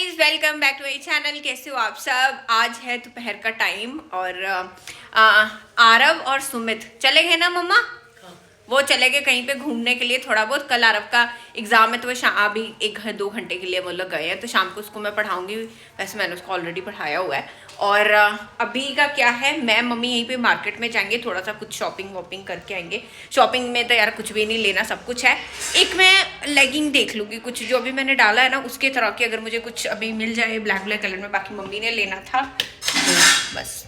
Guys, welcome back to my channel. कैसे हो आप सब। आज है दोपहर का टाइम और आरव और सुमित चले गए ना मम्मा। वो चले गए कहीं पे घूमने के लिए थोड़ा बहुत। कल आरव का एग्जाम है तो वो अभी 1-2 घंटे के लिए वो लोग गए हैं, तो शाम को उसको मैं पढ़ाऊंगी। वैसे मैंने उसको ऑलरेडी पढ़ाया हुआ है। और अभी का क्या है, मैं मम्मी यहीं पे मार्केट में जाएंगे, थोड़ा सा कुछ शॉपिंग वॉपिंग करके आएंगे। शॉपिंग में तो यार कुछ भी नहीं लेना, सब कुछ है। एक मैं लेगिंग देख लूँगी, कुछ जो अभी मैंने डाला है ना उसके तरह की, अगर मुझे कुछ अभी मिल जाए ब्लैक ब्लैक कलर में। बाकी मम्मी ने लेना था तो बस।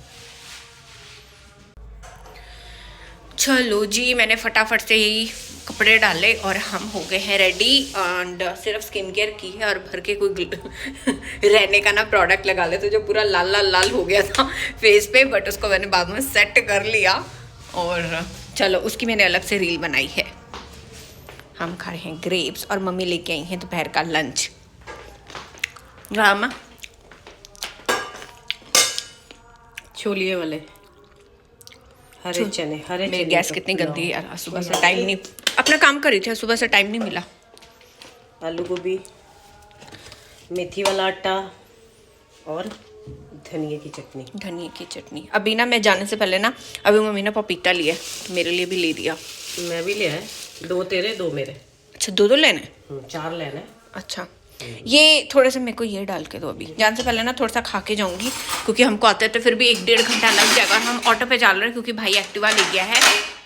चलो जी, मैंने फटाफट से यही कपड़े डाले और हम हो गए हैं रेडी। एंड सिर्फ स्किन केयर की है और भर के कोई रहने का ना प्रोडक्ट लगा ले, तो जो पूरा लाल लाल लाल हो गया था फेस पे, बट उसको मैंने बाद में सेट कर लिया। और चलो, उसकी मैंने अलग से रील बनाई है। हम खा रहे हैं ग्रेप्स और मम्मी लेके आई हैं दोपहर का लंच। छोलिए वाले हरे चने। मेरी गैस कितनी गंदी है यार, सुबह से टाइम नहीं, अपना काम कर रही थी, सुबह से टाइम नहीं मिला। आलू गोभी, मेथी वाला आटा और धनिया की चटनी। धनिया की चटनी। अभी ना मैं जाने से पहले ना, अभी मम्मी ने पपीता लिया, मेरे लिए भी ले दिया। मैं भी लिया है, 2 तेरे 2 मेरे। अच्छा, दो लेने? 4 लेने। अच्छा, ये थोड़े से मेरे को ये डाल के दो। अभी जाने से पहले ना थोड़ा सा खा के जाऊंगी, क्योंकि हमको आते तो फिर भी 1-1.5 घंटा लग जाएगा। हम ऑटो पे चल रहे हैं क्योंकि भाई एक्टिवा ले गया है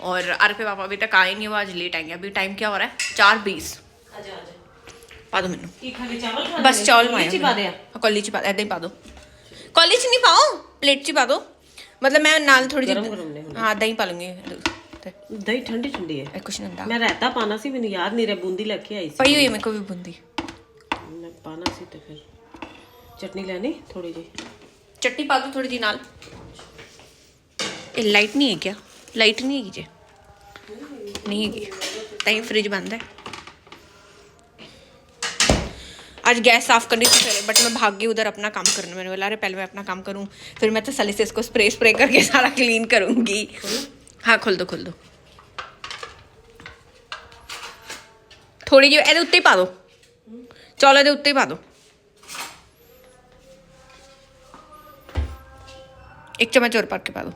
और आर पे पापा अभी तक आए नहीं, वो आज लेट आएंगे। अभी टाइम क्या हो रहा है, 4:20। पा दो मैनू बस चावल कॉली च पा, ऐदा ही पा दो। कॉली च नहीं पाओ, प्लेट च पा दो। मतलब मैं नाल थोड़ी जी हाँ दही पा लूंगी। दही ठंडी ठंडी है, कुछ नहीं होता। मैं रहता पाना सी, मैंने याद नहीं रहा। बूंदी लेके आई पई हुई है मेरे को भी बूंदी, मैं पाना सी। तो फिर चटनी लेनी थोड़ी जी, चटनी पा दो थोड़ी जी नाल। लाइट नहीं है क्या? लाइट नहीं है जी, नहीं है, तभी फ्रिज बंद है। आज गैस साफ करनी थी पहले, बट मैं भाग गई उधर अपना काम करने। मैंने बोला अरे पहले मैं अपना काम करूं, फिर मैं तसल्ली से इसको स्प्रे करके सारा क्लीन करूंगी। हाँ खोल दो थोड़ी जी ए उत्ते ही पा दो, चौले दे उत्ते ही पा दो। 1 चम्मच और पा के पा दो।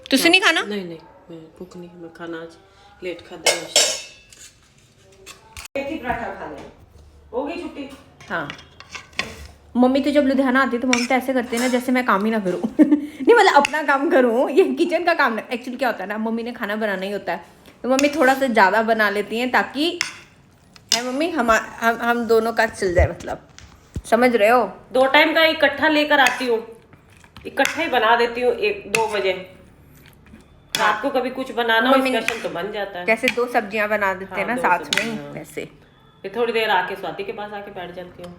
तुझसे नहीं खाना? नहीं मैं भूख नहीं, मैं खाना आज लेट खाते हैं। पराठा खा ले, हो गई छुट्टी। हाँ, मम्मी तो जब लुधियाना आती है तो मम्मी तो ऐसे करते हैं ना जैसे मैं काम ही ना करूँ। नहीं मतलब अपना काम करूँ, ये किचन का काम। एक्चुअली क्या होता है ना, मम्मी ने खाना बनाना ही होता है, तो मम्मी थोड़ा सा ज़्यादा बना लेती हैं ताकि है मम्मी हम दोनों का चल जाए। मतलब समझ रहे हो, 2 टाइम का इकट्ठा लेकर आती हूँ, इकट्ठा ही बना देती हूँ 1-2 बजे। रात को कभी कुछ बनाना हो स्पेशल तो बन जाता है। कैसे 2 सब्जियां बना देते हैं ना साथ में ही, वैसे। फिर थोड़ी देर आके स्वाति के पास आके बैठ जाती हूँ।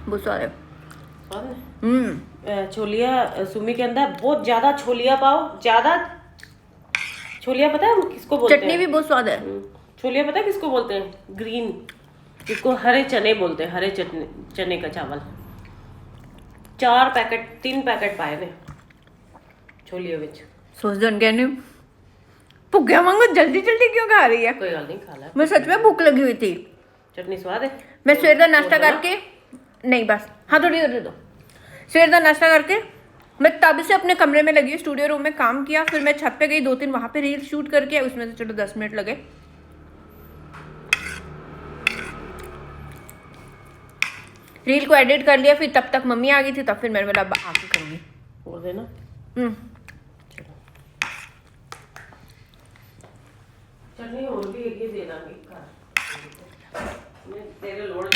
बहुत सारे छोलिया सुमी के अंदर बहुत ज्यादा छोलिया पाओ, ज्यादा छोलिया। पता है किसको बोलते हैं? चटनी भी बहुत स्वाद है। छोलिया पता है किसको बोलते हैं? ग्रीन, जिसको हरे चने बोलते हैं, हरे चने का चावल। 3 पैकेट पाए ने छोलिया विच। सोच दो उनके नहीं भुग्या वांगू जल्दी क्यों खा रही है? कोई गल नहीं, खा ला। मैं सच में भूख लगी हुई थी। चटनी स्वाद है। मैं सवेर का नाश्ता करके, नहीं बस हाँ थोड़ी देर दे दो। सवेर का नाश्ता करके मैं तब से अपने कमरे में लगी, स्टूडियो रूम में काम किया, फिर मैं छत पे गई 2-3 वहां पे रील शूट करके, उसमें से चलो 10 मिनट लगे। रील को एडिट कर लिया, फिर तब तक मम्मी आ गई थी, तब फिर मैंने बोला आके करूँगी। बोल देना। चटनी और भी एक ही दे दांगी। तेरे लोड़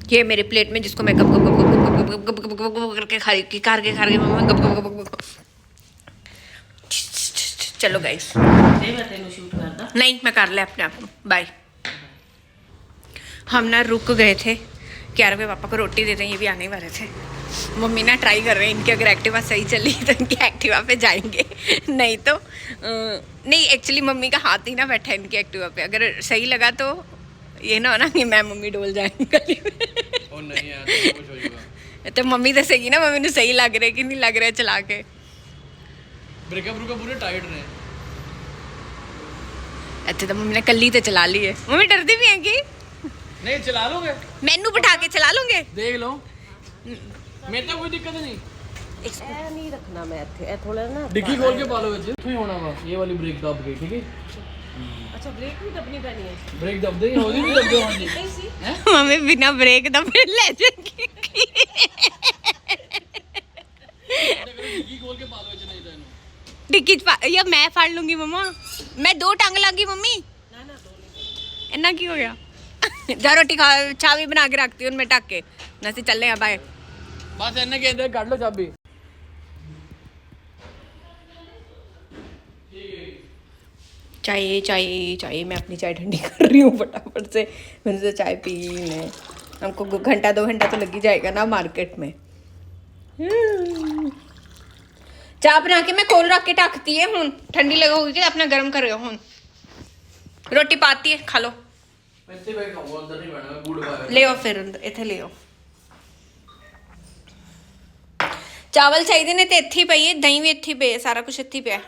ये मेरे प्लेट में जिसको मैं गप गप गप गप गप गप गप गप गप करके खा रही मैं गप गप गप गप। चलो गाइस, नहीं मैं कर ले अपने आप को। बाय। हम ना रुक गए थे, 11 बजे पापा को रोटी देते हैं, ये भी आने वाले थे। मम्मी ना ट्राई कर रहे हैं, इनकी अगर एक्टिवा सही चली तो इनकी एक्टिवा पे जाएंगे, नहीं तो नहीं। एक्चुअली मम्मी का हाथ ही ना बैठा है इनकी एक्टिवा पे, अगर सही लगा तो ये ना हो ना कि मैं मम्मी डोल जाएंगे गली में। नहीं यार, तो कुछ हो जाएगा। तो मम्मी तो सही ना, मम्मी ने सही लग रहा है कि नहीं लग रहा है, चला के। ब्रेकअप पूरे टाइट रहे। ਇੱਥੇ ਤਾਂ ਮੰਮੀ ਨੇ ਕੱਲੀ ਤੇ ਚਲਾ ਲਈ ਹੈ। ਮੰਮੀ ਡਰਦੀ ਵੀ ਹੈਗੀ? नहीं चला लोगे, ਮੈਨੂੰ ਬਿਠਾ ਕੇ ਚਲਾ ਲੋਗੇ? देख लो, मेरे तो कोई दिक्कत नहीं। ਇਹ ਨਹੀਂ ਰੱਖਣਾ ਮੈਂ ਇੱਥੇ, ਇਹ ਥੋੜਾ ਨਾ डिक्की खोल के पालो बच्चे, ही होना वा ये वाली ब्रेक दब गई, ठीक है? ਅੱਛਾ ਬ੍ਰੇਕ ਵੀ ਦਬਣੀ ਪੈਣੀ ਹੈ। ब्रेक दब दे, होगी भी दब दे हाँ जी। ਨਹੀਂ ਸੀ ਮੰਮੀ ਬਿਨਾ ਬ੍ਰੇਕ ਦਾ ਫਿਰ ਲੈ ਜਾਏਗੀ। डिक्की खोल के पालो बच्चे, नहीं तो इन्हों। डिक्की या मैं फाड़ लूंगी मम्मा, मैं 2 टांग लांगी मम्मी। ਨਾ ਨਾ ਦੋ ਨਹੀਂ इन्ना की हो गया? जा रोटी खा, चाबी बना के रखती हूँ मैं ढक के, वैसे चलने हैं बाय। बस इन्हें के अंदर काट लो चाबी। चाय चाय चाय, मैं अपनी चाय ठंडी कर रही हूँ फटाफट से, मैंने से चाय पी ले। हमको घंटा 2 घंटा तो लग ही जाएगा ना मार्केट में। चाय बना के मैं खोल रख के ढकती है हूँ, ठंडी लगा होगी अपना गर्म कर हूँ। रोटी पाती है, खा लो। ऐसे बैठ खाऊंगा, अंदर नहीं बैठना, गुड़ खाएगा। ले आओ फिर इथे ले आओ। चावल चाहिए ने तो इत्थे ही पई है, दही भी इत्थे ही पे है, सारा कुछ इत्थे ही पे है।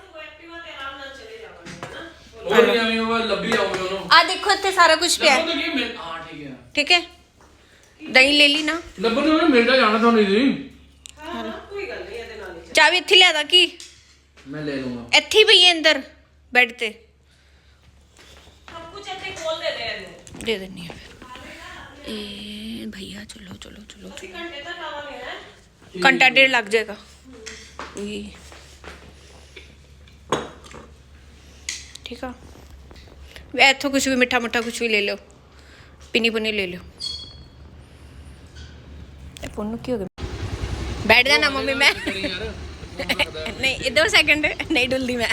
और नहीं आऊंगी, वो लब्बी आऊंगी उन्हों। आ देखो इत्थे सारा कुछ पे है, लब्बो तो की मिल, हाँ ठीक है। ठीक है? दही ले ली ना? लब्बो तो उन्होंने मिलता जाना था नहीं थी। ਹਾਂ ਹਾਂ ਕੋਈ ਗੱਲ ਨਹੀਂ ਇਹਦੇ ਨਾਲ ਹੀ चाबी इत्थे लिया की मैं ले लूंगा। इत्थे ही पई है अंदर बेड ते, ਸਭ ਕੁਝ ਇੱਥੇ ਖੋਲ ਦੇ ਦੇ ਇਹਨੂੰ दे देनी है फिर। ए भैया चलो चलो चलो, ਅਸੀਂ ਘੰਟੇ ਤੱਕ ਆਵਾਂਗੇ ਹੈ घंटा 1.5 लग जाएगा। उई। ठीक है, वे इत्थों कुछ भी मिठा मुठा कुछ भी ले लो, पिनी पुनी ले लो। पुन्नू की हो गया? बैठ जाना मम्मी, मैं नहीं 2 सेकंड नहीं डुलदी मैं।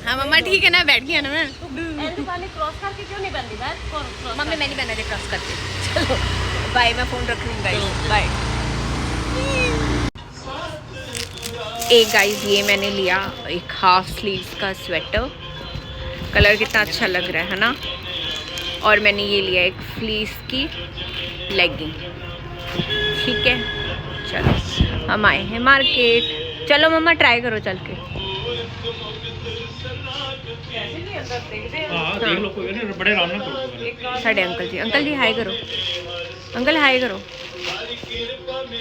हाँ मम्मा ठीक है ना, बैठ गया ना मैं। ਇਹਨੂੰ ਵਾਲੀ क्रॉस करके क्यों नहीं बंदी बैठ क्रॉस मम्मी मैं नहीं बना रही क्रॉस करके। चलो बाय, मैं फोन रख लूँगा, बाय। एक गाइस ये मैंने लिया एक हाफ स्लीव्स का स्वेटर, कलर कितना अच्छा लग रहा है ना। और मैंने ये लिया एक फ्लीस की लेगिंग, ठीक है। चलो हम आए हैं मार्केट, चलो मम्मा ट्राई करो चल के। हाँ देख लो, कोई नहीं, बड़े आराम ना करो। साढ़े अंकल जी हाय करो, अंकल हाय करो,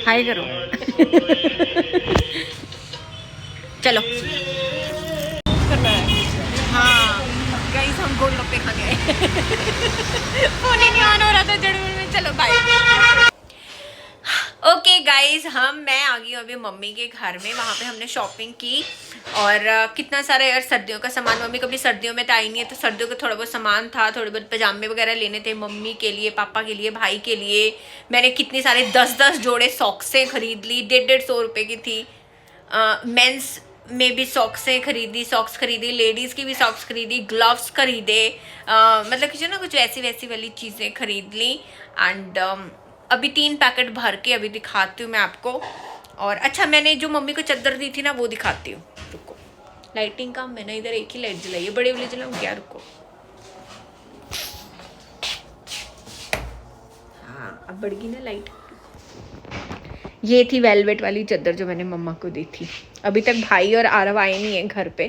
हाय करो। चलो हाँ गाइस, हम गोलगप्पे खा गए। फोन ही नहीं ऑन हो रहा था जड़बड़ में। चलो बाय। ओके गाइस, मैं आ गई हूँ अभी मम्मी के घर में, वहाँ पे हमने शॉपिंग की। और कितना सारा यार सर्दियों का सामान, मम्मी कभी सर्दियों में तो आई नहीं है, तो सर्दियों का थोड़ा बहुत सामान था, थोड़े बहुत पजामे वगैरह लेने थे मम्मी के लिए, पापा के लिए, भाई के लिए। मैंने कितनी सारे 10-10 जोड़े सॉक्सें खरीद ली, 150-150 रुपये की थी। मेंस में भी सॉक्सें खरीदी, सॉक्स खरीदी, लेडीज़ की भी सॉक्स खरीदी, ग्लव्स खरीदे, मतलब कि जो ना कुछ वैसी वाली चीज़ें खरीद ली। एंड अभी 3 पैकेट भर के अभी दिखाती हूँ मैं आपको। और अच्छा, मैंने जो मम्मी को चादर दी थी ना वो दिखाती हूँ, रुको। लाइटिंग का मैंने इधर एक ही लाइट जलाई है, बड़े वाली जलाऊँ क्या? रुको, हाँ अब बढ़ गई ना लाइट। ये थी वेलवेट वाली चादर जो मैंने मम्मा को दी थी। अभी तक भाई और आरव आए नहीं है घर पे।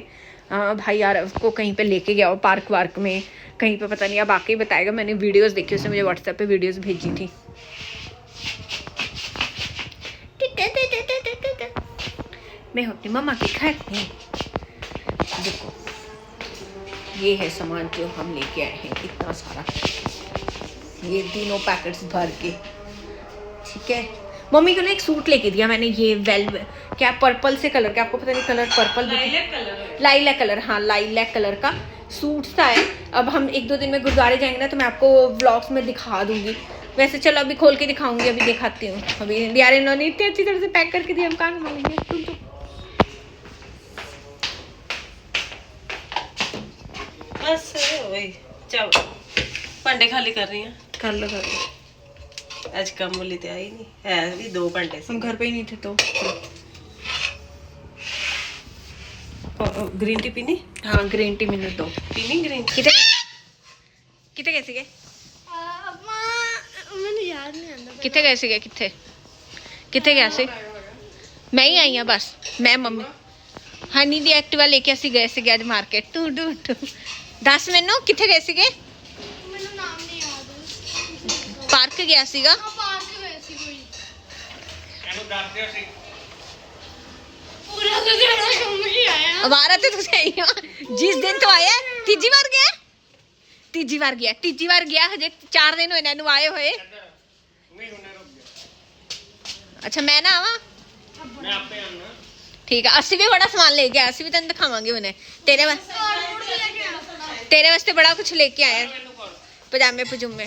भाई आरव को कहीं पे लेके गया हो, पार्क वार्क में कहीं पे, पता नहीं, अब आके ही बताएगा। मैंने वीडियोस देखी, उसने मुझे व्हाट्सएप पे वीडियोस भेजी थी। मैं अपनी मम्मा के घर में, देखो ये है सामान जो हम लेके आए हैं, इतना सारा, ये तीनों पैकेट्स भर के, ठीक है। मम्मी को ना एक सूट लेके दिया मैंने, ये क्या पर्पल से कलर का, आपको पता नहीं कलर पर्पल, लाइलैक कलर, हाँ लाइलैक कलर का सूट था है। अब हम 1-2 दिन में गुरुद्वारे जाएंगे ना, तो मैं आपको व्लॉग्स में दिखा दूंगी। वैसे चलो अभी खोल के दिखाऊंगी, अभी दिखाती हूँ। अभी यार इन्होंने इतनी अच्छी तरह से पैक करके दिया, हम कहाँ मांगेंगे। बस वही चल भांडे खाली कर रही हैं, कर लो आज कम वाली तो आई नहीं है, भी 2 घंटे से हम घर पे ही नहीं थे तो। ग्रीन टी पीनी? हाँ ग्रीन टी मैंने दो पीनी ग्रीन टी? कितने कैसे गए? कितने कैसे गए? कितने गए सी? मैं ही आई हूँ बस, मैं मम्मी हनी दी एक्टिवा लेके असी गए थे आज मार्केट। टू ਦੱਸ ਮੈਨੂੰ ਕਿੱਥੇ ਗਏ ਸੀਗੇ? ਮੈਨੂੰ ਨਾਮ ਨਹੀਂ ਯਾਦ। ਪਾਰਕ ਗਿਆ ਸੀਗਾ। ਆ ਪਾਰਕ ਗਏ ਸੀ ਕੋਈ। ਇਹਨੂੰ ਦੱਸਦੇ ਸੀ ਪੂਰਾ ਲੁਧਿਆਣਾ ਘੁੰਮ ਕੇ ਆਇਆ। ਅਵਾਰਾ ਤੇ ਤੁਸੀਂ ਆਈ ਹੋ ਜਿਸ ਦਿਨ ਤੋਂ ਆਇਆ ਤੀਜੀ ਵਾਰ ਗਿਆ। ਤੀਜੀ ਵਾਰ ਗਿਆ ਹਜੇ 4 ਦਿਨ ਹੋਏ ਨੇ ਇਹਨੂੰ ਆਏ ਹੋਏ। ਨਹੀਂ ਹੁਣੇ ਰੁਕ ਗਿਆ ਅੱਛਾ ਮੈਂ ਨਾ ਆਵਾਂ? ਮੈਂ ਆਪੇ ਆਉਣਾ ਠੀਕ ਹੈ ਅਸੀਂ ਵੀ ਬੜਾ ਸਮਾਨ ਲੈ ਕੇ ਆਏ ਅਸੀਂ ਵੀ ਤੈਨੂੰ ਦਿਖਾਵਾਂਗੇ ਹੁਣੇ ਤੇਰੇ ਵਾਸਤੇ ਬੜਾ ਕੁਝ ਲੈ ਕੇ ਆਏ ਪਜਾਮੇ ਪਜੂਮੇ।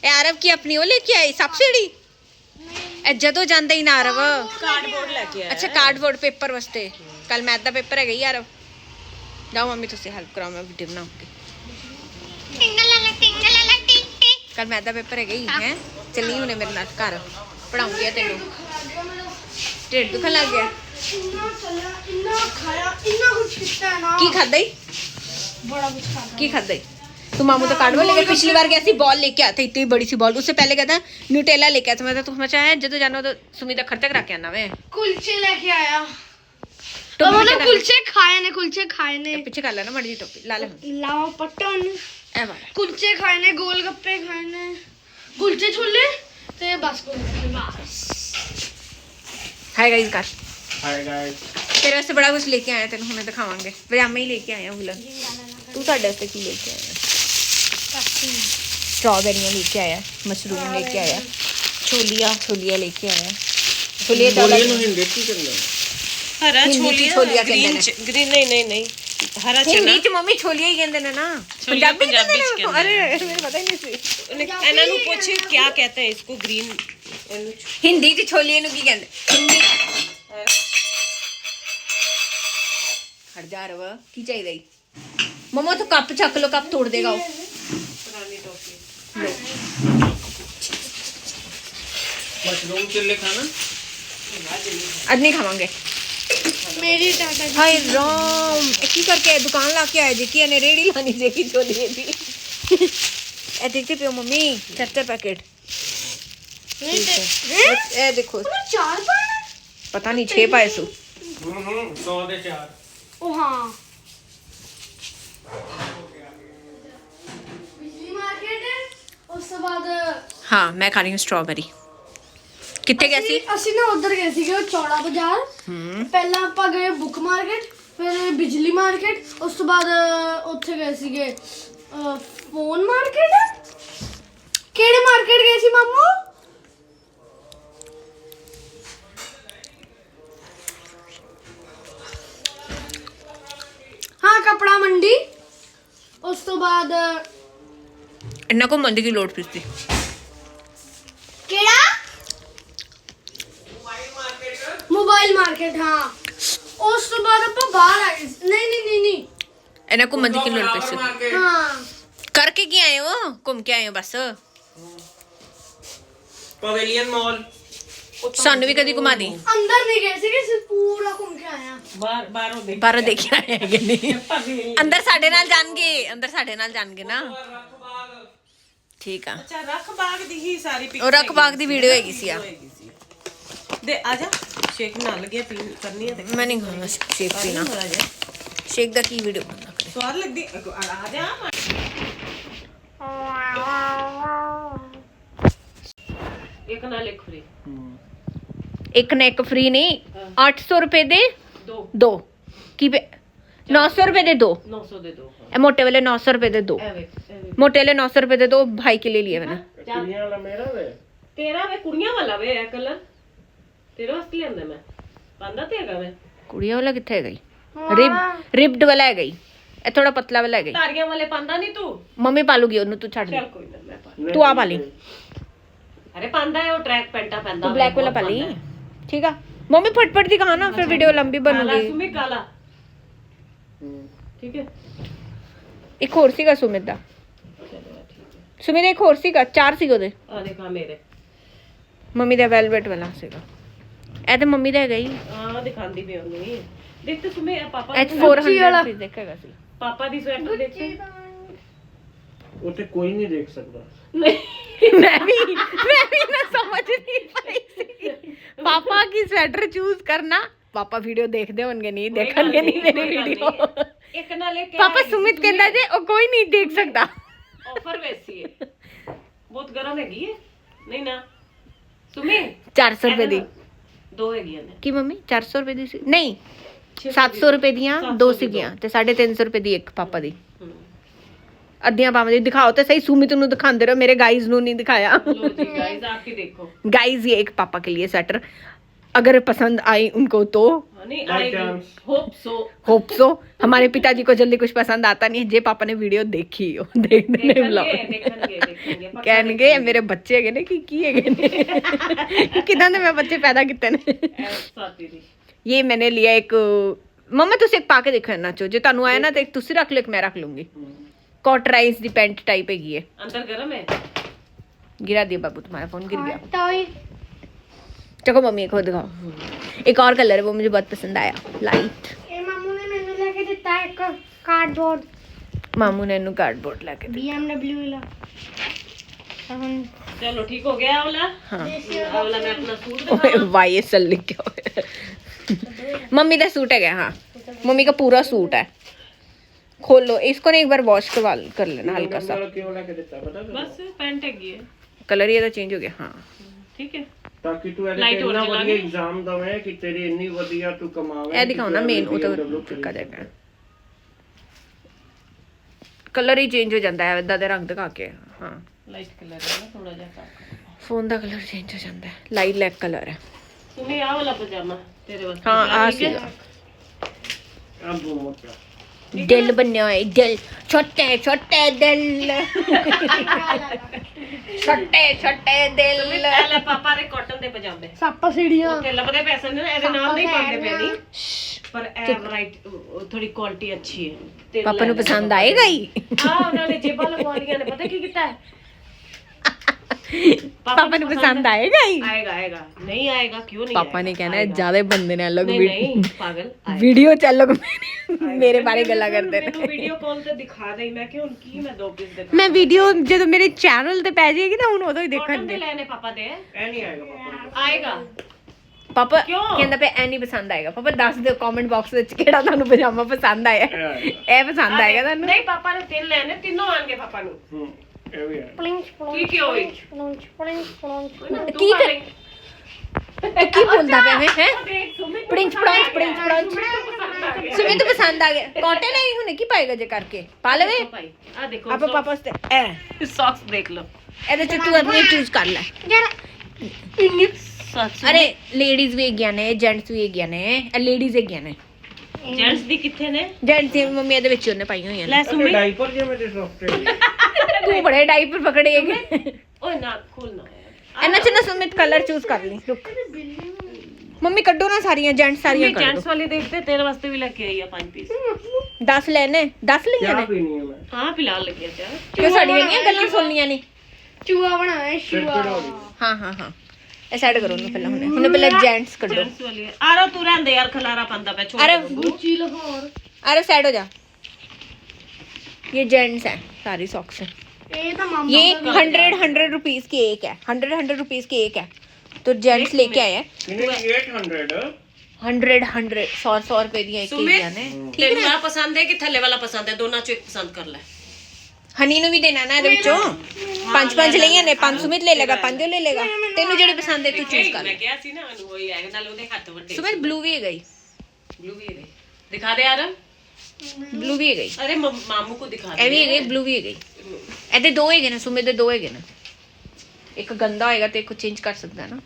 ਇਹ ਆਰਵ ਕੀ ਆਪਣੀ ਉਹ ਲੈ ਕੇ ਆਈ ਸਬਸਿਡੀ ਇਹ ਜਦੋਂ ਜਾਂਦਾ ਹੀ ਨਾ ਆਰਵ ਕਾਰਡਬੋਰਡ ਲੈ ਕੇ ਆਇਆ ਅੱਛਾ ਕਾਰਡਬੋਰਡ ਪੇਪਰ ਵਾਸਤੇ ਕੱਲ ਮੈਥ ਦਾ ਪੇਪਰ ਹੈਗਾ ਹੀ ਆਰਵ ਜਾਓ ਮੰਮੀ ਤੁਸੀਂ ਹੈਲਪ ਕਰਾਓ ਮੈਂ ਵੀਡੀਓ ਬਣਾਉਂਗੀ ਕੱਲ ਮੈਥ ਦਾ ਪੇਪਰ ਹੈਗਾ ਹੀ ਹੈ ਚੱਲੀ ਹੁਣੇ ਮੇਰੇ ਨਾਲ ਘਰ ਪੜਾਉਂਗੀ ਤੈਨੂੰ ਢਿੱਡ ਦੁਖਣ ਲੱਗ ਗਿਆ ਇੰਨਾ ਚੱਲਿਆ ਇੰਨਾ ਖਾਇਆ ਇੰਨਾ ਕੁਝ ਕੀਤਾ ਹੈ ਨਾ ਕੀ ਖਾਦਾ ਹੀ बड़ा कुछ खाता की खादा तू मामू तो कार्डबोर्ड लेके पिछली बार गया सी बॉल लेके आया था इतनी बड़ी सी बॉल उससे पहले कहता न्यूटेला लेके आया था मैं तो तुम्हें चाहे जब जानो तो सुमित खर्चा करा के आना मैं कुलचे लेके आया तो मतलब कुलचे खाए ने पीछे कर लेना मर्जी टोपी ला ले लावा पट्टन ए वाला कुलचे खाए ने गोलगप्पे खाए ने कुलचे छोले ते बस बस हाय गाइस कर ਹਾਏ ਗਾਇਸ तेरे वास्ते बड़ा कुछ लेके आया तेन हुणे दिखावांगे पजामे ही लेके आया हुला तू साडे वास्ते की लेके आया स्ट्रॉबेरियां लेके आया मशरूम लेके आया छोलिया लेके आया छोलिया ਬੋਲੀਏ ਨੂੰ ਹਿੰਦੀ ਕੀ ਕਰਨਾ हरा हिंदी च छोलिया कहंदे ने ग्रीन नहीं हरा हिंदी चना च मम्मी छोलिया ही कहंदे ने ना छोलिया पंजाबी पंजाबी च कहंदे ने अरे मेरे पता ही नहीं सी ਇਹਨਾਂ ਨੂੰ ਪੁੱਛ क्या कहते हैं इसको ग्रीन हिंदी च छोलिए नु की कहंदे हिंदी हट जा रवा की चाहिए मम्मा तो कप चक लो कप तोड़ देगा वो पुरानी टॉफी लो ਮਸ਼ਰੂਮ ਚਿੱਲੇ ਖਾਣਾ आज नहीं खावांगे मेरी टाटा हाय राम की करके दुकान ला के आए जी की ने रेडी लानी जे की छोलिए दी ए देखते पियो मम्मी 70 पैकेट ए देखो चार पाना पता नहीं 6 पाए सु 100 ਦੇ 4 ओ हाँ बिजली मार्केट है उस तो बाद हाँ मैं खा रही हूँ स्ट्रॉबेरी कितने गए सी ਅਸੀਂ ਨਾ ਉਧਰ ਗਏ ਸੀਗੇ ਚੌੜਾ ਬਾਜ਼ਾਰ ਪਹਿਲਾਂ ਆਪਾਂ ਗਏ ਬੁੱਕ ਮਾਰਕੀਟ ਫਿਰ ਬਿਜਲੀ ਮਾਰਕੀਟ ਉਸ ਤੋਂ ਬਾਅਦ ਉੱਥੇ ਗਏ ਸੀਗੇ ਫੋਨ ਮਾਰਕੀਟ ਕਿਹੜੇ ਮਾਰਕੀਟ ਗਏ ਸੀ ਮਾਮੂ ਹਾਂ ਕਪੜਾ ਮੰਡੀ ਉਸ ਤੋਂ ਬਾਅਦ इन्ना को मंदी की लोड पीती ਕਿਹੜਾ ਮੋਬਾਈਲ ਮਾਰਕੀਟ ਹਾਂ ਉਸ ਤੋਂ ਬਾਅਦ ਆਪਾਂ ਬਾਹਰ ਆ ਗਏ ਨਹੀਂ इन्ना को मंदी की लोड पीती ਹਾਂ करके क्या आए हो घूम के आए हो बस ਪਵੇਲੀਅਨ ਮਾਲ सानू भी कदी घुमा दी ਅੰਦਰ ਨਹੀਂ ਗਏ ਸੀਗੇ ਸਿਰਫ ਪੂਰਾ ਘੁੰਮ ਕੇ ਆਇਆ बाहरों देख बाहर देखिया है कि नहीं अंदर साडे नाल जाणगे ना ठीक है अच्छा रख बाग दी ही सारी पिक और रख बाग दी वीडियो हैगी सी आ दे आजा शेक ना लगे पी करनी है मैं नहीं खाऊंगा शेक पीना शेक दा की वीडियो बनना करे स्वाद लगदी आजा एक ना लिख फ्री एक ने एक फ्री नहीं 800 रुपए दे दो दो की 900 रुपए दे दो 900 दे दो ए मोटे वाले 900 रुपए दे दो ए मोटे वाले 900 रुपए दे दो भाई के लिए लिए मैंने ਕੁੜੀਆਂ ਵਾਲਾ ਮੇਰਾ ਵੇ तेरा वे कुड़ियां वाला वे है कलर तेरे वास्ते लेंदा मैं पांदा ते हैगा मैं कुड़िया वाला किथे है गई रिब्ड वाला है गई ए थोड़ा पतला वाला है गई तारियां वाले पांदा नहीं तू मम्मी पालूगी ओनू तू छड़ दे चल कोई ना मैं पा तू आ पाली अरे पांदा है वो ट्रैक पैंटा पैंदा तू ब्लैक वाला पाली ठीक है मम्मी फटफट दिखा ना फिर वीडियो लंबी काला बनूगी सुमी काला ठीक है एक और सीगा सुमित दा सुमित एक और सीगा 4 सीगो दे आ देखा मेरे ਮੰਮੀ ਦਾ ਵੈਲਵਟ ਵਾਲਾ ਸੀਗਾ ਇਹ ਤੇ ਮੰਮੀ ਦਾ ਹੈਗਾ ਹੀ ਆ ਦਿਖਾਉਂਦੀ ਪਈ ਉਹਨੂੰ ਦੇਖ ਤੇ ਸੁਮੇ ਪਾਪਾ ਇਹ 400 ਰੁਪਏ ਦੇਖੇਗਾ ਸੀ ਪਾਪਾ ਦੀ ਸਵੈਟਰ ਦੇਖ ਤੇ ਉੱਥੇ ਕੋਈ ਨਹੀਂ ਦੇਖ ਸਕਦਾ नहीं मैं भी ना समझ नहीं पाई सी पापा की स्वेटर चूज करना पापा वीडियो देखते होंगे नहीं देखेंगे नहीं मेरी वीडियो ਇੱਕ ਨਾਲੇ ਕਿਆ ਪਾਪਾ ਹੈਗੀ ਸੁਮਿਤ ਸੀ, ਕਹਿੰਦਾ ਜੇ ਉਹ ਕੋਈ ਨਹੀਂ ਦੇਖ ਸਕਦਾ। ਆਫਰ ਵੈਸੀ ਹੈ, ਬਹੁਤ ਗਰਮ ਹੈਗੀ ਹੈ। ਨਹੀਂ ਨਾ ਸੁਮੀ 400 ਰੁਪਏ ਦੀ ਦੋ ਹੈਗੀਆਂ ਨੇ। ਕੀ ਮੰਮੀ 400 ਰੁਪਏ ਦੀ ਸੀ? ਨਹੀਂ 700 ਰੁਪਏ ਦੀਆਂ ਦੋ ਸੀਗੀਆਂ ਤੇ 350 ਰੁਪਏ ਦੀ ਇੱਕ ਪਾਪਾ ਦੀ। ਅੱਧੀਆਂ ਪਾਵਾਂ ਦੀ ਦਿਖਾਓ ਤੇ ਸਹੀ, ਸੁਮਿਤ ਨੂੰ ਦਿਖਾਉਂਦੇ ਰਹੋ, ਮੇਰੇ गाइस ਨੂੰ नहीं दिखाया। लो जी गाइस आप ही देखो। गाइस ये एक पापा के लिए स्वेटर, अगर पसंद आई उनको तो नहीं By आएगी, chance. Hope so. हमारे पिताजी को जल्दी कुछ पसंद आता नहीं है जे पापा ने वीडियो देखी हो देखने ਦੇਖਣਗੇ ਕਹਿਣਗੇ ਮੇਰੇ ਬੱਚੇ ਹੈਗੇ ਨੇ ਕੀ ਹੈਗੇ ਨੇ ਕਿਦਾਂ ਦੇ ਮੈਂ ਬੱਚੇ ਪੈਦਾ ਕੀਤੇ ਨੇ। ਸਾਤੀ ਦੀ ये मैंने लिया एक मम्मा तुसी एक पाके देखो ना चो जे ਤੁਹਾਨੂੰ ਆਇਆ ਨਾ ਤੇ ਇੱਕ ਤੁਸੀਂ ਰੱਖ ਲਓ ਇੱਕ ਮੈਂ ਰੱਖ ਲੂੰਗੀ। कॉटराइज दी पैंट टाइप हैगी है। अंदर गरम है। गिरा दिया बाबू, तुम्हारा फोन गिर गया। टॉय चलो मम्मी को दिखाओ, एक और कलर है वो मुझे बहुत पसंद आया, लाइट। ਇਹ ਮਾਮੂ ਨੇ ਮੈਨੂੰ ਲੈ ਕੇ ਦਿੱਤਾ ਇੱਕ ਕਾਰਡਬੋਰਡ, मामू ने इन्हू कार्डबोर्ड लाके दिया। BMW वाला। ਹੁਣ चलो ठीक हो गया वाला। हाँ वाला मैं अपना सूट ओए वाई ये सल लिख क्या होया। मम्मी का सूट है, हाँ मम्मी का पूरा सूट है। खोलो इसको ना एक बार वॉश कर लेना हल्का सा, क्यों लेके देता पता है? बस पैंट हैगी है। कलर ये तो चेंज हो गया। हाँ ठीक है ਤਾਂ ਕਿ ਤੂੰ ਇਹਦੇ Light ਤੇ ਇੰਨਾ original ਵਧੀਆ ਹੈ। ਐਗਜ਼ਾਮ ਦਵੇਂ ਕਿ ਤੇਰੀ ਇੰਨੀ ਵਧੀਆ ਤੂੰ ਕਮਾਵੇਂ। ਇਹ ਦਿਖਾਓ ਨਾ ਮੇਨ ਉਹ ਤਾਂ ਟਿੱਕਾ ਜਾਏਗਾ, ਕਲਰ ਹੀ ਚੇਂਜ ਹੋ ਜਾਂਦਾ ਹੈ ਇਦਾਂ ਦੇ ਰੰਗ ਦਿਖਾ ਕੇ। ਹਾਂ लाइट कलर है ना थोड़ा जा। ਫੋਨ ਦਾ ਕਲਰ ਚੇਂਜ ਹੋ ਜਾਂਦਾ ਹੈ, ਲਾਈਟ ਲੈਕ ਕਲਰ ਹੈ। तुम्हें आ वाला पजामा तेरे वास्ते। ਹਾਂ ਆ ठीक है? ਸੀ ਆ ਬਹੁਤ ਦਿਲ ਬਣਿਆ ਹੋਇਆ, ਦਿਲ ਛੋਟੇ ਛੋਟੇ ਦਿਲ ਛੋਟੇ ਛੋਟੇ ਦਿਲ। पहले पापा ने कॉटन दे पजामे ਸੱਪ ਸੀੜੀਆਂ ਉੱਤੇ ਲੱਭਦੇ ਪੈਸੇ ਨੇ, ਇਹਦੇ ਨਾਲ ਨਹੀਂ ਪਾਉਂਦੇ ਪਏ ਨਹੀਂ, ਪਰ ਇਹ ਵੈਰਾਈਟੀ ਥੋੜੀ ਕੁਆਲਿਟੀ ਅੱਛੀ ਹੈ। ਤੇਰੇ ਪਾਪਾ ਨੂੰ ਲੈਣੇ ਪਸੰਦ ਆਏਗਾ ਹੀ। ਆ ਉਹਨਾਂ ਨੇ ਜੇਬਾਂ ਲਗਵਾਉਣੀਆਂ ਨੇ, ਪਤਾ ਕੀ ਕੀਤਾ ਹੈ? ਪਾਪਾ ਨੂੰ ਪਸੰਦ ਆਏਗਾ ਹੀ। ਆਏਗਾ ਆਏਗਾ, ਨਹੀਂ ਆਏਗਾ ਕਿਉਂ ਨਹੀਂ? ਪਾਪਾ ਨੇ ਕਹਿਣਾ ਹੈ ਜਿਆਦਾ ਬੰਦੇ ਨੇ ਅਲੱਗ ਨਹੀਂ ਨਹੀਂ ਪਾਗਲ ਵੀਡੀਓ ਚ ਅਲੱਗ ਮੇਰੇ ਬਾਰੇ ਗੱਲਾਂ ਕਰਦੇ ਨੇ। ਮੈਨੂੰ ਵੀਡੀਓ ਕਾਲ ਤੇ ਦਿਖਾ ਦੇ, ਮੈਂ ਕਿ ਹੁਣ ਕੀ ਮੈਂ ਦੋ ਪੀਸ ਦਿਖਾ। ਮੈਂ ਵੀਡੀਓ ਜਦੋਂ ਮੇਰੇ ਚੈਨਲ ਤੇ ਪੈ ਜਾਏਗੀ ਨਾ ਹੁਣ ਉਦੋਂ ਹੀ ਕਾਟਨ ਦੇ ਦੇਖਣਗੇ। ਲੈਣੇ ਪਾਪਾ ਦੇ, ਇਹ ਨਹੀਂ ਆਏਗਾ ਪਾਪਾ। ਆਏਗਾ। ਪਾਪਾ ਕਿਉਂ? ਕਹਿੰਦਾ ਪਿਆ ਐ ਨਹੀਂ ਪਸੰਦ ਆਏਗਾ। ਪਾਪਾ ਦੱਸ ਦਿਓ ਕਮੈਂਟ ਬਾਕਸ ਵਿੱਚ ਕਿਹੜਾ ਤੁਹਾਨੂੰ ਪਜਾਮਾ ਪਸੰਦ ਆਇਆ। ਇਹ ਪਸੰਦ ਆਏਗਾ ਤੁਹਾਨੂੰ? ਨਹੀਂ ਪਾਪਾ ਨੇ ਤਿੰਨ ਲੈਣੇ, ਤਿੰਨੋਂ ਆਣਗੇ ਪਾਪਾ ਨੂੰ। ਹੂੰ ਇਹ ਵੀ ਹੈ। ਪਲਿੰਚ ਕੀ ਕੀ ਹੋਈ? ਪਲਿੰਚ ਪਲਿੰਚ ਪਲਿੰਚ ਕੀ ਕਰ- ਕੀ ਬੋਲਦਾ ਪਿਆ ਮੈਂ ਹੈ? ਦੇਖ ਸੁਮਿਤ ਪ੍ਰਿੰਚ ਪ੍ਰਾਂਚ ਪ੍ਰਿੰਚ ਪ੍ਰਾਂਚ ਸੁਮਿਤ ਨੂੰ ਪਸੰਦ ਆ ਗਿਆ। ਕਾਟਨ ਹੈ ਹੁਣ ਕੀ ਪਾਏਗਾ ਜੇ ਕਰਕੇ ਪਾ ਲਵੇ। ਭਾਈ ਆ ਦੇਖੋ ਆਪਾਂ ਪਾਪਾ ਵਾਸਤੇ ਐ ਸੌਕਸ ਦੇਖ ਲਓ। ਇਹਦੇ ਚ ਤੂੰ ਆਪਣੀ ਚੂਜ਼ ਕਰ ਲੈ। ਇੰਨੀ ਸੱਚ ਅਰੇ ਲੇਡੀਜ਼ ਵੀ ਹੈਗੀਆਂ ਨੇ, ਜੈਂਟਸ ਵੀ ਹੈਗੀਆਂ ਨੇ। ਇਹ ਲੇਡੀਜ਼ ਹੈਗੀਆਂ ਨੇ, ਜੈਂਟਸ ਦੀ ਕਿੱਥੇ ਨੇ? ਜੈਂਟਸ ਦੀ ਮੰਮੀ ਇਹਦੇ ਵਿੱਚ ਉਹਨੇ ਪਾਈਆਂ ਹੋਈਆਂ ਨੇ। ਲੈ ਅਰੇ ਸੁਮਿਤ ਡਾਈਪਰ ਜਿਵੇਂ ਤੇ ਸੌਫਟ ਤੂੰ ਬੜੇ ਡਾਈਪਰ ਪਕੜੇ ਹੈਗੇ। ਓਏ ਨਾ ਖੋਲਣਾ ਯਾਰ। ਇਹਨਾਂ ਚ ਨਾ ਸੁਮਿਤ ਕਲਰ ਚੂਜ਼ ਕਰ ਲਈ। ਰੁਕ ਮੰਮੀ ਕੱਢੋ ਨਾ ਸਾਰੀਆਂ, ਜੈਂਟਸ ਸਾਰੀਆਂ ਕੱਢ ਜੈਂਟਸ ਵਾਲੀ ਦੇਖਦੇ, ਤੇਰੇ ਵਾਸਤੇ ਵੀ ਲੈ ਕੇ ਆਈ ਆ 5 ਪੀਸ। 10 ਲੈਣੇ, 10 ਲਈਆਂ ਚਾਹ ਨੇ। ਪੀਣੀ ਹੈ ਮੈਂ। ਹਾਂ ਫਿਲਹਾਲ ਲੱਗਿਆ ਚਾਹ। ਕਿਉਂ ਸਾਡੀਆਂ ਨਹੀਂ ਗੱਲਾਂ ਸੁਣਨੀਆਂ ਨੇ? ਚੂਹਾ ਬਣਾਇਆ ਸਿਰ ਚੂਹਾ। ਪੀੜਾਉਣੀ। ਹਾਂ ਹਾਂ ਹਾਂ ਇਹ ਸਾਈਡ ਕਰੋ ਉਹਨੂੰ ਪਹਿਲਾਂ। ਹੁਣੇ ਪਹਿਲਾਂ ਜੈਂਟਸ ਕੱਢੋ। ਜੈਂਟਸ ਵਾਲੀ ਆਰੋ ਤੂੰ ਰਹਿੰਦੇ ਯਾਰ, ਖਲਾਰਾ ਪੰਦਾ ਪਿਆ ਛੋੜ। अरे ਗੁੱਚੀ ਲਾਹੌਰ। अरे साइड हो जा। ये जेंट्स है, सारी सॉक्स है। ਇਹ ਤਾਂ ਮਾਮਾ ये 100 रुपीज की एक है, 100 रुपीज की एक है। तो जेंट्स लेके आए हैं ਕਿੰਨੇ 800 100 रुपए दी एक सुमित, ही ने। ਤੈਨੂੰ ਆ ਪਸੰਦ ਹੈ ਕਿ ਥੱਲੇ ਵਾਲਾ ਪਸੰਦ ਹੈ? ਦੋਨਾਂ ਚੋਂ ਇੱਕ ਪਸੰਦ ਕਰ ਲੈ। हनी नु भी देना ना ਇਹਦੇ ਵਿੱਚੋਂ। ਪੰਜ ਪੰਜ ਲਈਆਂ ਨੇ, ਪੰਜ ਸੁਮਿਤ ਲੈ ਲੇਗਾ, ਪੰਜ ਉਹ ਲੈ ਲੇਗਾ। ਤੈਨੂੰ ਜਿਹੜੀ ਪਸੰਦ ਹੈ ਤੂੰ ਚੂਜ਼ ਕਰ ਲੈ। ਮੈਂ ਕਿਹਾ ਸੀ ਨਾ ਉਹਨੂੰ ਹੋਈ ਆਏਗਾ, ਨਾਲ ਉਹਦੇ ਹੱਥ ਵੱਡੇ। ਸੁਮਿਤ ब्लू भी है गई, ਬਲੂ ਵੀ ਹੈ, ਦਿਖਾ ਦੇ ਯਾਰ। ब्लू भी है गई, ਅਰੇ ਮਾਮੂ ਕੋ ਦਿਖਾ ਇਹ ਵੀ ਦੇ। ਹੈ ਗਈ, ब्लू भी है गई। ਇਹਦੇ ਦੋ ਹੈਗੇ ਨੇ, ਸੁਮਿਤ ਦੇ ਦੋ ਹੈਗੇ ਨੇ। ਇੱਕ ਗੰਦਾ ਹੋਏਗਾ ਤੇ ਇੱਕ ਚੇਂਜ ਕਰ ਸਕਦਾ ਨਾ।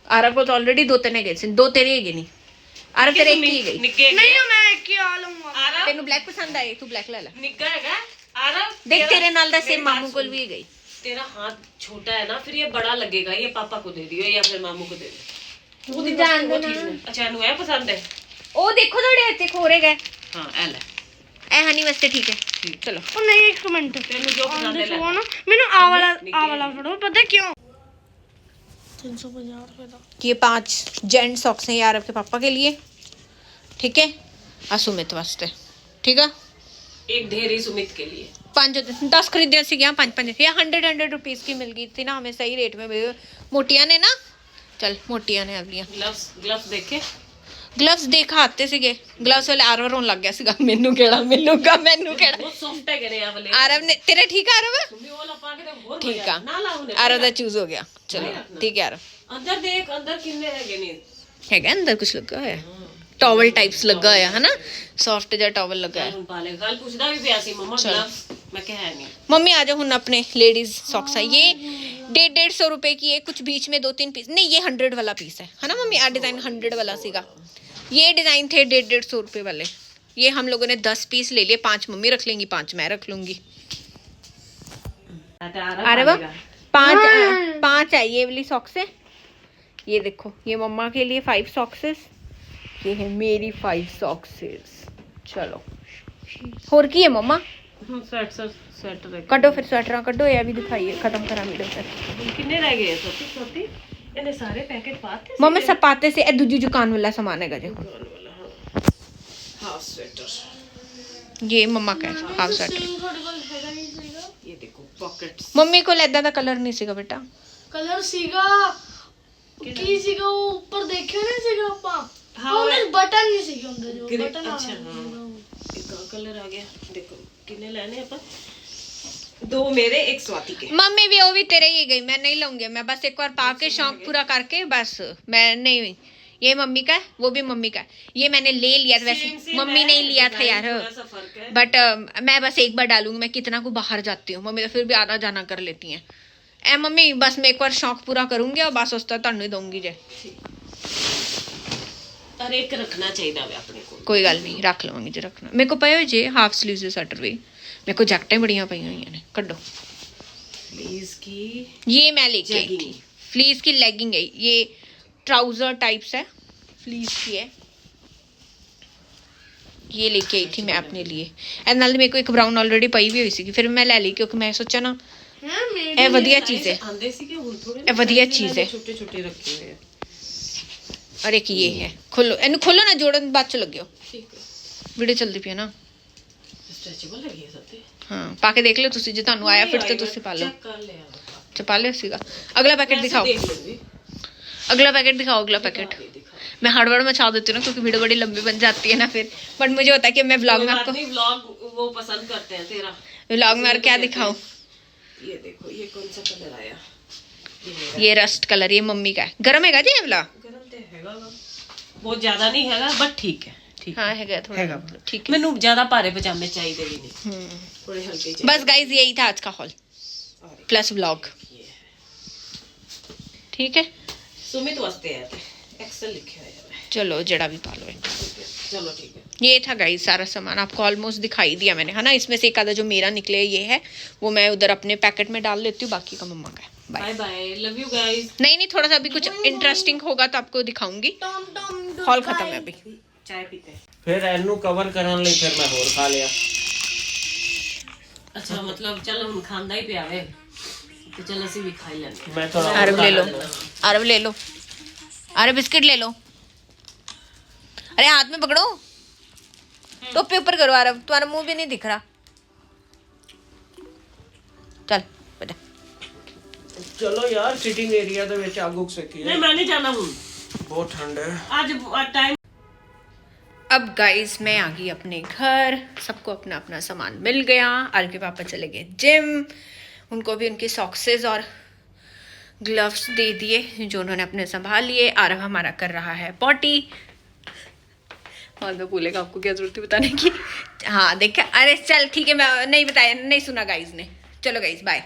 ਆਰਵ ਕੋਲ ਆਲਰੇਡੀ ਦੋ ਤਿੰਨ ਹੈਗੇ ਸੀ, ਦੋ ਤੇਰੇ ਹੈਗੇ ਨਹੀਂ। ਆਰਵ ਤੇਰੇ ਇੱਕ ਹੀ ਗਈ। ਨਿੱਕੇ ਨਹੀਂ ਮੈਂ ਇੱਕ ਹੀ ਆ ਲਵਾਂਗਾ। ਆਰਵ ਤੈਨੂੰ ਬਲੈਕ ਪਸੰਦ ਆਏ, ਤੂੰ ਬਲੈਕ ਲੈ ਲੈ। ਨਿੱਗਾ ਹੈਗਾ। ਆਰਵ देख तेरे नाल दा सेम मामू कोल भी गई। तेरा हाथ छोटा है ना, फिर ये बड़ा लगेगा, ये पापा को दे दियो या फिर मामू को दे दो। वो जान दो ना। अच्छा इन्हू है पसंद है। ओ देखो थोड़े अच्छे खोरे गए। हाँ ए ले ए हनी वास्ते ठीक है, चलो। ਉਹ ਨਹੀਂ ਇੱਕ ਮਿੰਟ तेनू जो पसंद है ले। ਸੁਣੋ ਨਾ ਮੈਨੂੰ ਆ ਵਾਲਾ ਫੜੋ। ਪਤਾ ਕਿਉਂ? 350 ਰੁਪਏ ਦਾ। ये 5 जेंट सॉक्स हैं यार आपके पापा के लिए, ठीक है। असुमित वास्ते ठीक है। एक ढेरी सुमित के लिए। 10 खरीदे सी गया, 5 या 100 रुपीज की मिल गई थी ना हमें, सही रेट में। मोटिया ने ना, चल मोटिया ने अगलियां ग्लव्स ग्लव्स देखे। ਗਲਵਸ ਦਿਖਾਤੇ ਸੀਗੇ ਗਲਵਸ ਵਾਲੇ ਆਰਵ ਰੋਣ ਲੱਗ ਗਿਆ ਸੀਗਾ ਮੈਨੂੰ ਕਿਹੜਾ ਬਹੁਤ ਸੌਫਟ ਹੈ ਨੇ ਆ ਵਾਲੇ ਆਰਵ ਨੇ ਤੇਰਾ ਠੀਕ ਆ ਆਰਵ तुम भी वो लपा के तो बहुत ठीक मजा- है। ना लाओ ने ਆਰਵ ਦਾ ਚੂਜ਼ ਹੋ ਗਿਆ ਚਲੋ ਠੀਕ ਹੈ ਆਰਵ अंदर देख अंदर किन्ने है नहीं ਹੈਗਾ ਅੰਦਰ ਕੁਝ ਲੱਗਾ ਹੋਇਆ ਟਾਵਲ टाइप्स ਲੱਗਾ ਹੋਇਆ ਹੈ ਨਾ ਸੌਫਟ ਜਿਹਾ ਟਾਵਲ ਲੱਗਾ ਹੈ ਹੁਣ ਪਾ ਲੈ ਕੱਲ ਪੁੱਛਦਾ ਵੀ ਪਿਆ ਸੀ ਮੰਮਾ ਗਲਵਸ मैं क्या है नहीं मम्मी आ जाओ हुन अपने लेडीज सॉक्स है ये 150 रुपए की है कुछ बीच में 2-3 पीस नहीं ये 100 वाला पीस है ना मम्मी आ डिजाइन 100 वाला सीगा ये डिजाइन थे 150 रुपए वाले ये हम लोगों ने 10 पीस ले लिए 5 मम्मी रख लेंगी 5 मैं रख लूंगी अरे वाह 5 है ये वाली सॉक्स है ये देखो ये मम्मा के लिए 5 सॉक्सेस ये है मेरी 5 सॉक्सेस चलो और की है मम्मा सेट सेट रख ਕੱਢੋ ਫਿਰ ਸਵੈਟਰਾਂ ਕੱਢੋ ਇਹ ਵੀ ਦਿਖਾਈਏ ਖਤਮ ਕਰਾਂ ਵੀਡੀਓ ਫਿਰ किन्ने रह गए छोटी छोटी इन्हें सारे पैकेट पाते मम्मी सब पाते से ਇਹ ਦੂਜੀ दुकान वाला सामान है जो हाफ स्वेटर ये मम्मा का है हाफ स्वेटर ਤੁਹਾਡੇ ਕੋਲ ਹੈਗਾ ਨਹੀਂ ਸੀਗਾ ये देखो पॉकेट्स मम्मी ਕੋਲ ਏਦਾਂ ਦਾ ਕਲਰ ਨਹੀਂ ਸੀਗਾ ਬੇਟਾ ਕਲਰ ਸੀਗਾ ਕੀ ਸੀਗਾ ਉਹ ਉੱਪਰ ਦੇਖਿਆ ਨਹੀਂ ਸੀਗਾ ਆਪਾਂ ਹਾਂ, ਉਹਦੇ ਬਟਨ ਨਹੀਂ ਸੀਗੇ ਹੁੰਦੇ ਜੋ ग्रे- ਬਟਨ अच्छा हाँ एक और कलर आ गया देखो किन्ने लेने अपन 2 मेरे 1 स्वाति के मम्मी भी वो भी तेरे ही गई मैं नहीं लूंगी मैं बस एक बार पा के शौक पूरा करके बस मैं नहीं ये मम्मी का है वो भी मम्मी का है ये मैंने ले लिया था वैसे सेम मम्मी है, ने लिया था यार थोड़ा सा फर्क है बट मैं बस एक बार डालूंगी मैं कितना को बाहर जाती हूँ मम्मी तो फिर भी आना जाना कर लेती हैं ए मम्मी बस मैं एक बार शौक पूरा करूंगी और बस उसका तुहानू ही दूंगी जे और एक रखना चाहिए वे अपने को कोई गल नहीं रख लवांगी जे रखना मेरे को पए हुए जे हाफ स्लीव्स दे स्वेटर भी मेरे को जैकटें बड़ियां पई हुई ने कड्डो प्लीज की ये मैं लेके आई Jegging। थी फ्लीस की लेगिंग है ये ट्राउजर टाइप्स है फ्लीस की है ये लेके आई थी मैं अपने लिए एंड नाल मेरे को एक ब्राउन ऑलरेडी पई भी हुई सी फिर मैं ले ली क्योंकि मैं सोचा ना ਹੈ ਮੇਰੇ ਇਹ ਵਧੀਆ ਚੀਜ਼ ਹੈ आंदे सी के हुन थोड़े ਇਹ ਵਧੀਆ ਚੀਜ਼ ਹੈ छोटे छोटे रखे हुए हैं और एक ये है खोलो एनु खोलो ना जोड़न बाद च लगियो ठीक है वीडियो चलदी पई है ना स्ट्रेचेबल लगी है सबते हाँ पाके देख लो तुसी जे तानू आया फिर तो तुसी पा लो चेक कर ले च पा लियो सीगा अगला पैकेट दिखाओ देख लूंगी अगला पैकेट दिखाओ अगला पैकेट मैं हड़बड़ मचा देती हूँ ना क्योंकि वीडियो बड़ी लंबी बन जाती है ना फिर बट मुझे होता है कि मैं व्लॉग में आपको व्लॉग वो पसंद करते हैं तेरा व्लॉग में और क्या दिखाऊं ये देखो ये कौन सा कलर आया ये रस्ट कलर ये मम्मी का है गरम हैगा जी ये वाला गरम ते हैगा वा। बहुत ज्यादा नहीं हैगा बट ठीक है ठीक हाँ हैगा थोड़ा ठीक है मैनू ज्यादा भारे पजामे चाहिए भी नहीं थोड़े हल्के चाहिए बस गाइज यही था आज का हॉल प्लस व्लॉग ठीक है सुमित वास्ते आया थे एक्सेल लिखे हुए हैं चलो जड़ा भी पा लो चलो ठीक है ये था गाइस सारा सामान आपको ऑलमोस्ट दिखाई दिया मैंने है ना इसमें से एक आधा जो मेरा निकले ये है वो मैं उधर अपने पैकेट में डाल लेती हूँ बाकी का मम्मा का है bye bye bye love you guys नहीं थोड़ा सा अभी कुछ इंटरेस्टिंग होगा तो आपको दिखाऊंगी ਟਮ ਟਮ हॉल खत्म है अभी चाय पीते हैं ਫਿਰ ਇਹਨੂੰ ਕਵਰ ਕਰਨ ਲਈ ਫਿਰ ਮੈਂ ਹੋਰ ਖਾ ਲਿਆ अच्छा मतलब चल हम खांदा ही पिया वे तो चल ਅਸੀਂ भी खाई लेंगे ਮੈਂ ਥੋੜਾ अरब ले लो अरब ले लो अरे बिस्किट ले लो अरे हाथ में पकड़ो टोपी ऊपर करो अरब तुम्हारा मुंह भी नहीं दिख रहा चल बेटा ਚਲੋ ਯਾਰ ਸਿਟਿੰਗ ਏਰੀਆ ਦੇ ਵਿੱਚ ਅੱਗ ਉੱਗ ਸਕੀ नहीं मैं नहीं जाना हूं ਬਹੁਤ ਠੰਡ ਹੈ आज टाइम अब गाइस मैं आ गई अपने घर सबको अपना अपना सामान मिल गया आर के पापा चले गए जिम उनको भी उनके सॉक्सेस और ग्लव्स दे दिए जो उन्होंने अपने संभाल लिए आरव हमारा कर रहा है पॉटी और मैं भूलेगा आपको क्या जरूरत है बताने की हाँ देखा अरे चल ठीक है मैं नहीं बताया नहीं सुना गाइस ने चलो गाइस बाय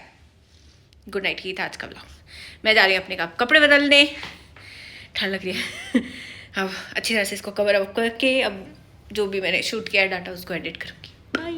गुड नाइट ही था आज का व्लॉग मैं जा रही हूँ अपने कपड़े बदलने ठंड लग रही है अब अच्छी तरह से इसको कवर अप करके अब जो भी मैंने शूट किया डाटा उसको एडिट करूँगी बाय